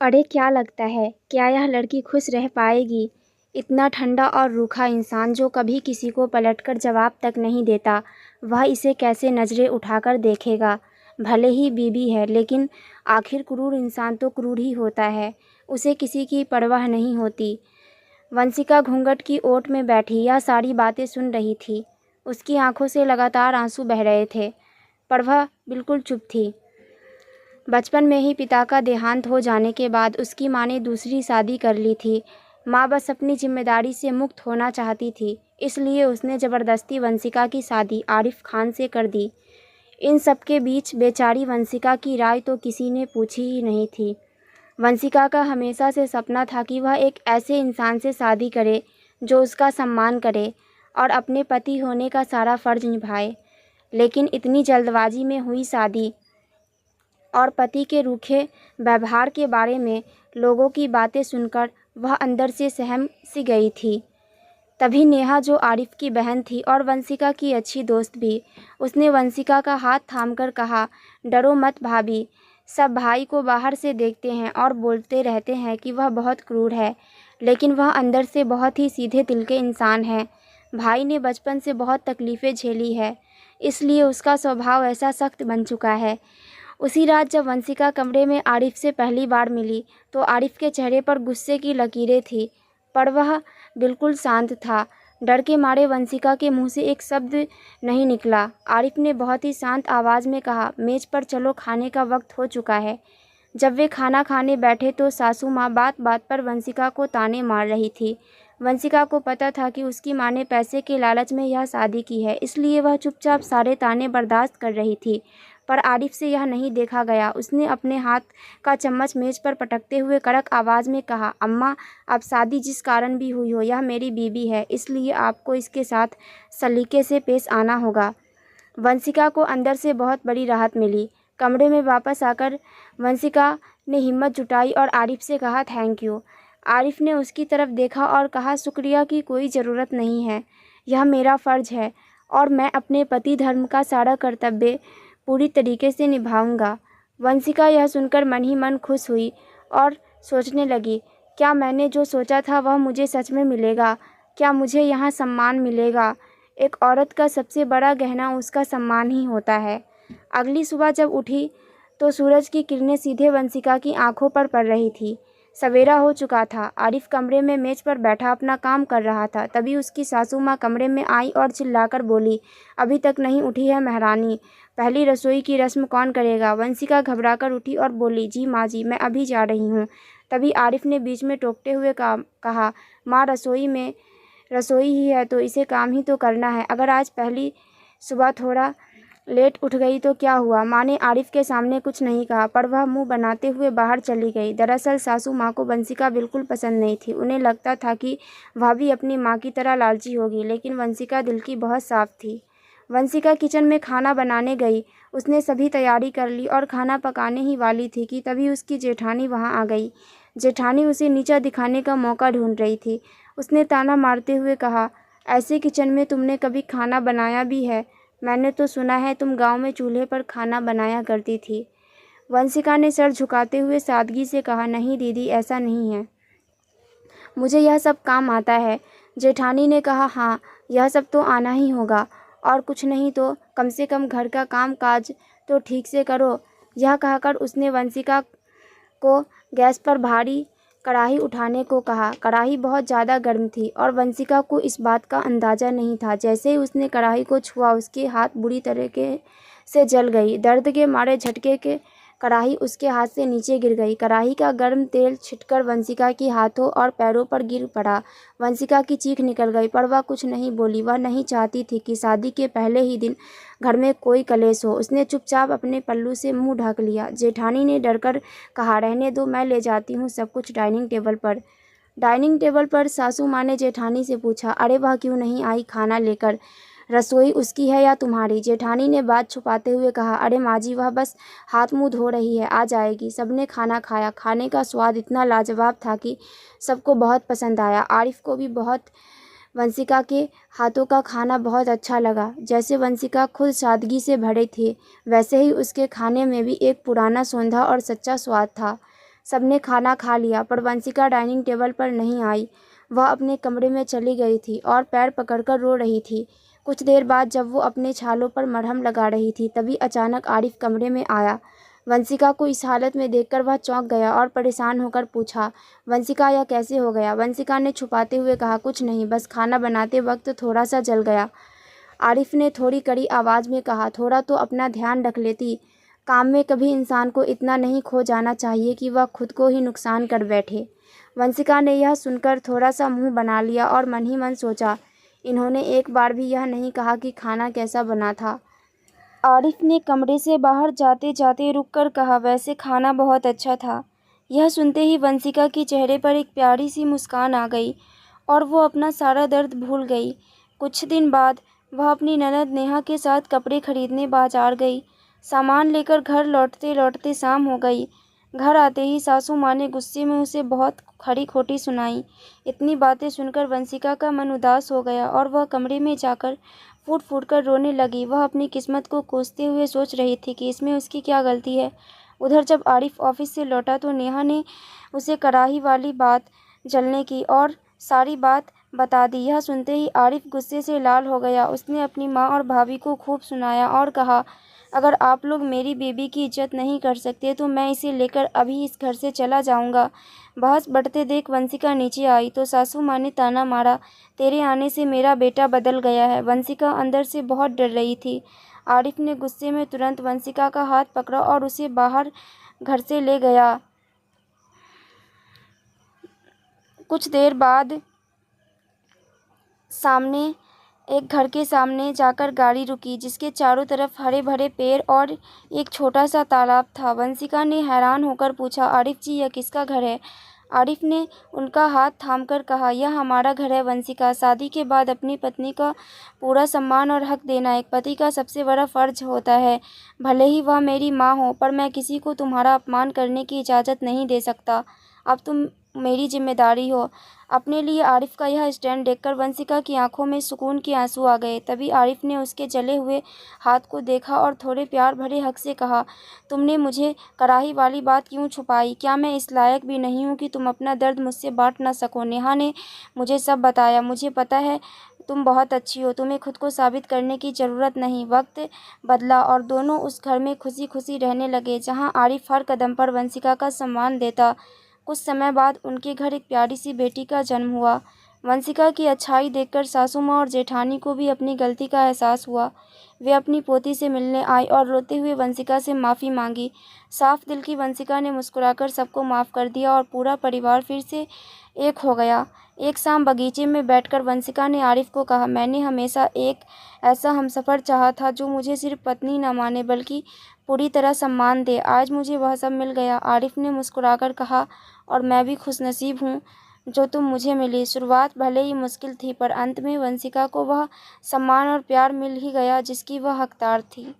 अरे क्या लगता है, क्या यह लड़की खुश रह पाएगी? इतना ठंडा और रूखा इंसान जो कभी किसी को पलटकर जवाब तक नहीं देता, वह इसे कैसे नज़रें उठाकर देखेगा? भले ही बीबी है, लेकिन आखिर क्रूर इंसान तो क्रूर ही होता है, उसे किसी की परवाह नहीं होती। वंशिका घूंघट की ओट में बैठी यह सारी बातें सुन रही थी। उसकी आंखों से लगातार आंसू बह रहे थे, पर वह बिल्कुल चुप थी। बचपन में ही पिता का देहांत हो जाने के बाद उसकी माँ ने दूसरी शादी कर ली थी। माँ बस अपनी जिम्मेदारी से मुक्त होना चाहती थी, इसलिए उसने ज़बरदस्ती वंशिका की शादी आरिफ खान से कर दी। इन सब के बीच बेचारी वंशिका की राय तो किसी ने पूछी ही नहीं थी। वंशिका का हमेशा से सपना था कि वह एक ऐसे इंसान से शादी करे जो उसका सम्मान करे और अपने पति होने का सारा फ़र्ज निभाए। लेकिन इतनी जल्दबाजी में हुई शादी और पति के रूखे व्यवहार के बारे में लोगों की बातें सुनकर वह अंदर से सहम सी गई थी। तभी नेहा, जो आरिफ की बहन थी और वंशिका की अच्छी दोस्त भी, उसने वंशिका का हाथ थामकर कहा, डरो मत भाभी, सब भाई को बाहर से देखते हैं और बोलते रहते हैं कि वह बहुत क्रूर है, लेकिन वह अंदर से बहुत ही सीधे दिल के इंसान है। भाई ने बचपन से बहुत तकलीफ़ें झेली है, इसलिए उसका स्वभाव ऐसा सख्त बन चुका है। उसी रात जब वंशिका कमरे में आरिफ से पहली बार मिली तो आरिफ के चेहरे पर गुस्से की लकीरें थीं, पर वह बिल्कुल शांत था। डर के मारे वंशिका के मुंह से एक शब्द नहीं निकला। आरिफ ने बहुत ही शांत आवाज़ में कहा, मेज़ पर चलो, खाने का वक्त हो चुका है। जब वे खाना खाने बैठे तो सासू माँ बात बात पर वंशिका को ताने मार रही थी। वंशिका को पता था कि उसकी माँ ने पैसे के लालच में यह शादी की है, इसलिए वह चुपचाप सारे ताने बर्दाश्त कर रही थी। पर आरिफ से यह नहीं देखा गया। उसने अपने हाथ का चम्मच मेज़ पर पटकते हुए कड़क आवाज़ में कहा, अम्मा, अब शादी जिस कारण भी हुई हो, यह मेरी बीवी है, इसलिए आपको इसके साथ सलीके से पेश आना होगा। वंशिका को अंदर से बहुत बड़ी राहत मिली। कमरे में वापस आकर वंशिका ने हिम्मत जुटाई और आरिफ से कहा, थैंक यू। आरिफ ने उसकी तरफ देखा और कहा, शुक्रिया की कोई ज़रूरत नहीं है, यह मेरा फ़र्ज़ है और मैं अपने पति धर्म का सारा कर्तव्य पूरी तरीके से निभाऊंगा। वंशिका यह सुनकर मन ही मन खुश हुई और सोचने लगी, क्या मैंने जो सोचा था वह मुझे सच में मिलेगा? क्या मुझे यहाँ सम्मान मिलेगा? एक औरत का सबसे बड़ा गहना उसका सम्मान ही होता है। अगली सुबह जब उठी तो सूरज की किरणें सीधे वंशिका की आंखों पर पड़ रही थी। सवेरा हो चुका था। आरिफ कमरे में मेज पर बैठा अपना काम कर रहा था। तभी उसकी सासू माँ कमरे में आई और चिल्लाकर बोली, अभी तक नहीं उठी है महारानी, पहली रसोई की रस्म कौन करेगा? वंशिका घबराकर उठी और बोली, जी माँ जी, मैं अभी जा रही हूँ। तभी आरिफ ने बीच में टोकते हुए कहा, माँ, रसोई ही है तो इसे काम ही तो करना है। अगर आज पहली सुबह थोड़ा लेट उठ गई तो क्या हुआ? माँ ने आरिफ के सामने कुछ नहीं कहा, पर वह मुंह बनाते हुए बाहर चली गई। दरअसल सासू माँ को वंशिका बिल्कुल पसंद नहीं थी। उन्हें लगता था कि वह भी अपनी माँ की तरह लालची होगी, लेकिन वंशिका दिल की बहुत साफ थी। वंशिका किचन में खाना बनाने गई। उसने सभी तैयारी कर ली और खाना पकाने ही वाली थी कि तभी उसकी जेठानी वहाँ आ गई। जेठानी उसे नीचा दिखाने का मौका ढूंढ रही थी। उसने ताना मारते हुए कहा, ऐसे किचन में तुमने कभी खाना बनाया भी है? मैंने तो सुना है तुम गांव में चूल्हे पर खाना बनाया करती थी। वंशिका ने सर झुकाते हुए सादगी से कहा, नहीं दीदी, ऐसा नहीं है, मुझे यह सब काम आता है। जेठानी ने कहा, हाँ, यह सब तो आना ही होगा, और कुछ नहीं तो कम से कम घर का काम काज तो ठीक से करो। यह कहकर उसने वंशिका को गैस पर भारी कढ़ाई उठाने को कहा। कढ़ाई बहुत ज़्यादा गर्म थी और वंशिका को इस बात का अंदाज़ा नहीं था। जैसे ही उसने कढ़ाई को छुआ, उसके हाथ बुरी तरीके से जल गई। दर्द के मारे झटके के कढ़ाई उसके हाथ से नीचे गिर गई। कढ़ाई का गर्म तेल छिटकर वंशिका के हाथों और पैरों पर गिर पड़ा। वंशिका की चीख निकल गई, पर वह कुछ नहीं बोली। वह नहीं चाहती थी कि शादी के पहले ही दिन घर में कोई कलेश हो। उसने चुपचाप अपने पल्लू से मुंह ढक लिया। जेठानी ने डरकर कहा, रहने दो, मैं ले जाती हूँ सब कुछ डाइनिंग टेबल पर। डाइनिंग टेबल पर सासू माँ ने जेठानी से पूछा, अरे वह क्यों नहीं आई खाना लेकर? रसोई उसकी है या तुम्हारी? जेठानी ने बात छुपाते हुए कहा, अरे माँ जी, वह बस हाथ मुंह धो रही है, आ जाएगी। सबने खाना खाया। खाने का स्वाद इतना लाजवाब था कि सबको बहुत पसंद आया। आरिफ को भी बहुत वंशिका के हाथों का खाना बहुत अच्छा लगा। जैसे वंशिका खुद सादगी से भरे थे, वैसे ही उसके खाने में भी एक पुराना सौंधा और सच्चा स्वाद था। सबने खाना खा लिया पर वंशिका डाइनिंग टेबल पर नहीं आई। वह अपने कमरे में चली गई थी और पैर पकड़कर रो रही थी। कुछ देर बाद जब वो अपने छालों पर मरहम लगा रही थी तभी अचानक आरिफ कमरे में आया। वंशिका को इस हालत में देखकर वह चौंक गया और परेशान होकर पूछा, वंशिका यह कैसे हो गया? वंशिका ने छुपाते हुए कहा, कुछ नहीं, बस खाना बनाते वक्त थोड़ा सा जल गया। आरिफ ने थोड़ी कड़ी आवाज़ में कहा, थोड़ा तो अपना ध्यान रख लेती। काम में कभी इंसान को इतना नहीं खो जाना चाहिए कि वह खुद को ही नुकसान कर बैठे। वंशिका ने यह सुनकर थोड़ा सा मुंह बना लिया और मन ही मन सोचा, इन्होंने एक बार भी यह नहीं कहा कि खाना कैसा बना था। आरिफ ने कमरे से बाहर जाते जाते रुककर कहा, वैसे खाना बहुत अच्छा था। यह सुनते ही वंशिका के चेहरे पर एक प्यारी सी मुस्कान आ गई और वो अपना सारा दर्द भूल गई। कुछ दिन बाद वह अपनी ननद नेहा के साथ कपड़े खरीदने बाजार गई। सामान लेकर घर लौटते लौटते शाम हो गई। घर आते ही सासू माँ ने गुस्से में उसे बहुत खरी खोटी सुनाई। इतनी बातें सुनकर वंशिका का मन उदास हो गया और वह कमरे में जाकर फूट फूट कर रोने लगी। वह अपनी किस्मत को कोसते हुए सोच रही थी कि इसमें उसकी क्या गलती है। उधर जब आरिफ ऑफिस से लौटा तो नेहा ने उसे कड़ाही वाली बात जलने की और सारी बात बता दी। यह सुनते ही आरिफ गुस्से से लाल हो गया। उसने अपनी माँ और भाभी को खूब सुनाया और कहा, अगर आप लोग मेरी बेबी की इज्जत नहीं कर सकते तो मैं इसे लेकर अभी इस घर से चला जाऊंगा। बहस बढ़ते देख वंशिका नीचे आई तो सासू माँ ने ताना मारा, तेरे आने से मेरा बेटा बदल गया है। वंशिका अंदर से बहुत डर रही थी। आरिफ ने गुस्से में तुरंत वंशिका का हाथ पकड़ा और उसे बाहर घर से ले गया। कुछ देर बाद सामने एक घर के सामने जाकर गाड़ी रुकी जिसके चारों तरफ हरे भरे पेड़ और एक छोटा सा तालाब था। वंशिका ने हैरान होकर पूछा, आरिफ जी, यह किसका घर है? आरिफ ने उनका हाथ थामकर कहा, यह हमारा घर है वंशिका। शादी के बाद अपनी पत्नी का पूरा सम्मान और हक देना एक पति का सबसे बड़ा फर्ज होता है। भले ही वह मेरी माँ हो पर मैं किसी को तुम्हारा अपमान करने की इजाज़त नहीं दे सकता। अब तुम मेरी जिम्मेदारी हो। अपने लिए आरिफ का यह स्टैंड देखकर वंशिका की आंखों में सुकून के आंसू आ गए। तभी आरिफ ने उसके जले हुए हाथ को देखा और थोड़े प्यार भरे हक से कहा, तुमने मुझे कड़ाही वाली बात क्यों छुपाई? क्या मैं इस लायक भी नहीं हूँ कि तुम अपना दर्द मुझसे बांट ना सको? नेहा ने मुझे सब बताया। मुझे पता है तुम बहुत अच्छी हो, तुम्हें खुद को साबित करने की ज़रूरत नहीं। वक्त बदला और दोनों उस घर में खुशी खुशी रहने लगे जहाँ आरिफ हर कदम पर वंशिका का सम्मान देता। कुछ समय बाद उनके घर एक प्यारी सी बेटी का जन्म हुआ। वंशिका की अच्छाई देखकर सासू माँ और जेठानी को भी अपनी गलती का एहसास हुआ। वे अपनी पोती से मिलने आई और रोते हुए वंशिका से माफ़ी मांगी। साफ दिल की वंशिका ने मुस्कुराकर सबको माफ़ कर दिया और पूरा परिवार फिर से एक हो गया। एक शाम बगीचे में बैठकर वंशिका ने आरिफ को कहा, मैंने हमेशा एक ऐसा हमसफ़र चाहा था जो मुझे सिर्फ पत्नी न माने बल्कि पूरी तरह सम्मान दे। आज मुझे वह सब मिल गया। आरिफ ने मुस्कुराकर कहा, और मैं भी खुशनसीब हूँ जो तुम मुझे मिली। शुरुआत भले ही मुश्किल थी पर अंत में वंशिका को वह सम्मान और प्यार मिल ही गया जिसकी वह हकदार थी।